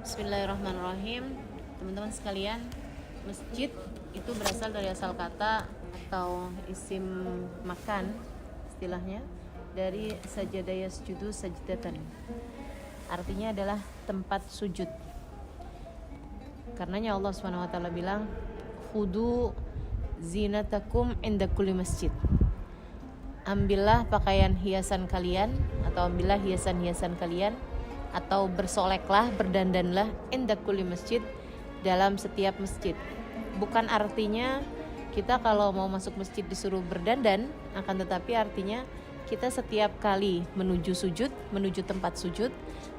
Bismillahirrahmanirrahim. Teman-teman sekalian, masjid itu berasal dari asal kata atau isim makan, istilahnya dari sajada yasjudu sajdatan. Artinya adalah tempat sujud. Karenanya Allah SWT bilang, "Khudu zinatakum inda kulli masjid." Ambillah pakaian hiasan kalian atau ambillah hiasan-hiasan kalian atau bersoleklah, berdandanlah inda kulli masjid, dalam setiap masjid. Bukan artinya kita kalau mau masuk masjid disuruh berdandan, akan tetapi artinya kita setiap kali menuju sujud, menuju tempat sujud,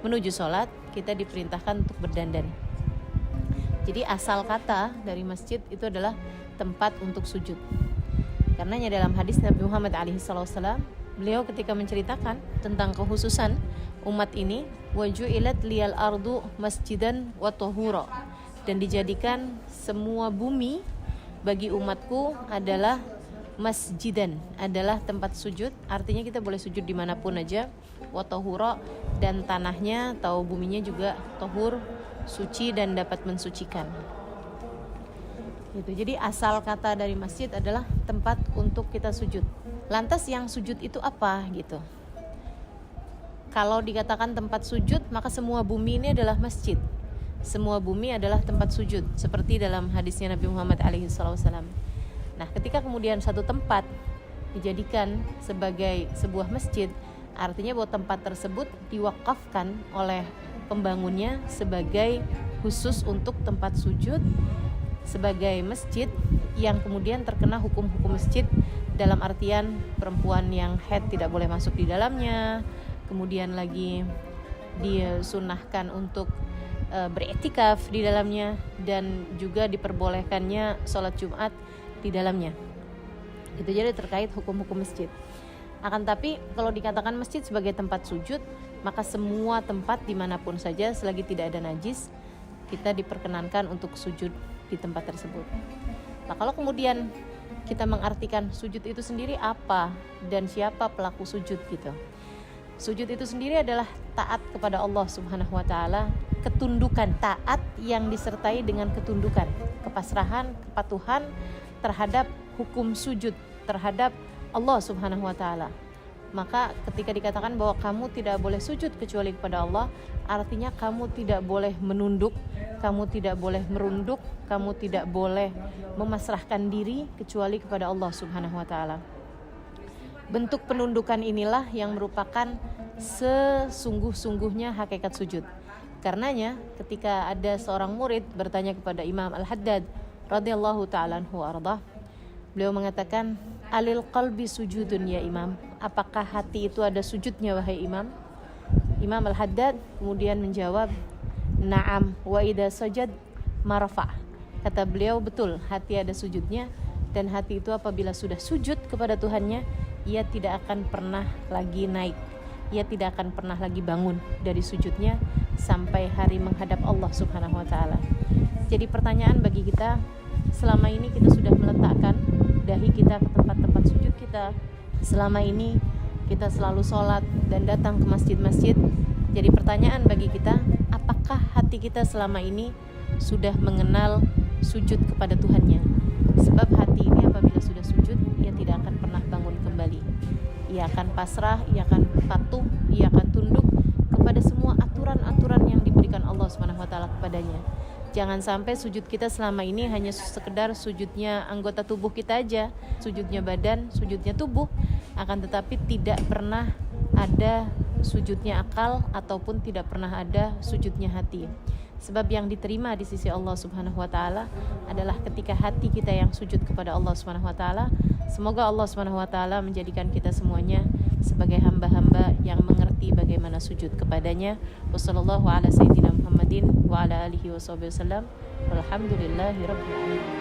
menuju sholat, kita diperintahkan untuk berdandan. Jadi asal kata dari masjid itu adalah tempat untuk sujud. Karenanya dalam hadis Nabi Muhammad SAW, beliau ketika menceritakan tentang kekhususan umat ini, waju'ilat liyal ardu masjidan wa tahura, dan dijadikan semua bumi bagi umatku adalah masjidan, adalah tempat sujud. Artinya kita boleh sujud dimanapun aja. Wa tahura, dan tanahnya atau buminya juga tahur, suci dan dapat mensucikan. Gitu. Jadi asal kata dari masjid adalah tempat untuk kita sujud. Lantas yang sujud itu apa gitu? Kalau dikatakan tempat sujud, maka semua bumi ini adalah masjid. Semua bumi adalah tempat sujud, seperti dalam hadisnya Nabi Muhammad SAW. Nah, ketika kemudian satu tempat dijadikan sebagai sebuah masjid, artinya bahwa tempat tersebut diwakafkan oleh pembangunnya sebagai khusus untuk tempat sujud, sebagai masjid yang kemudian terkena hukum-hukum masjid, dalam artian perempuan yang haid tidak boleh masuk di dalamnya, kemudian lagi disunahkan untuk beriktikaf di dalamnya, dan juga diperbolehkannya sholat Jumat di dalamnya. Itu jadi terkait hukum-hukum masjid. Akan tapi kalau dikatakan masjid sebagai tempat sujud, maka semua tempat dimanapun saja selagi tidak ada najis, kita diperkenankan untuk sujud di tempat tersebut. Nah, kalau kemudian kita mengartikan sujud itu sendiri apa dan siapa pelaku sujud gitu. Sujud itu sendiri adalah taat kepada Allah Subhanahu wa taala, ketundukan, taat yang disertai dengan ketundukan, kepasrahan, kepatuhan terhadap hukum sujud terhadap Allah Subhanahu wa taala. Maka ketika dikatakan bahwa kamu tidak boleh sujud kecuali kepada Allah, artinya kamu tidak boleh menunduk, kamu tidak boleh merunduk, kamu tidak boleh memasrahkan diri kecuali kepada Allah Subhanahu wa taala. Bentuk penundukan inilah yang merupakan sesungguh-sungguhnya hakikat sujud. Karenanya ketika ada seorang murid bertanya kepada Imam Al-Haddad radhiyallahu ta'ala anhu ardah, beliau mengatakan, "Alil qalbi sujudun ya Imam?" Apakah hati itu ada sujudnya wahai Imam? Imam Al-Haddad kemudian menjawab, "Na'am wa idza sajad marfa." Kata beliau, betul, hati ada sujudnya, dan hati itu apabila sudah sujud kepada Tuhannya, ia tidak akan pernah lagi naik, ia tidak akan pernah lagi bangun dari sujudnya sampai hari menghadap Allah Subhanahu wa taala. Jadi pertanyaan bagi kita, selama ini kita sudah meletakkan dahi kita ke tempat-tempat sujud kita, selama ini kita selalu sholat dan datang ke masjid-masjid. Jadi pertanyaan bagi kita, apakah hati kita selama ini sudah mengenal sujud kepada Tuhannya? Sebab hati ini apabila sudah sujud, ia tidak akan pernah bangun kembali. Ia akan pasrah, ia akan patuh, ia akan tunduk kepada semua aturan-aturan yang diberikan Allah SWT kepadanya. Jangan sampai sujud kita selama ini hanya sekedar sujudnya anggota tubuh kita aja, sujudnya badan, sujudnya tubuh, akan tetapi tidak pernah ada sujudnya akal ataupun tidak pernah ada sujudnya hati. Sebab yang diterima di sisi Allah Subhanahu wa taala adalah ketika hati kita yang sujud kepada Allah Subhanahu wa taala. Semoga Allah Subhanahu wa taala menjadikan kita semuanya sebagai hamba-hamba yang mengerti bagaimana sujud kepadanya. Wassallallahu ala sayyidina Muhammadin wa ala alihi wasallam. Walhamdulillahirabbil alamin.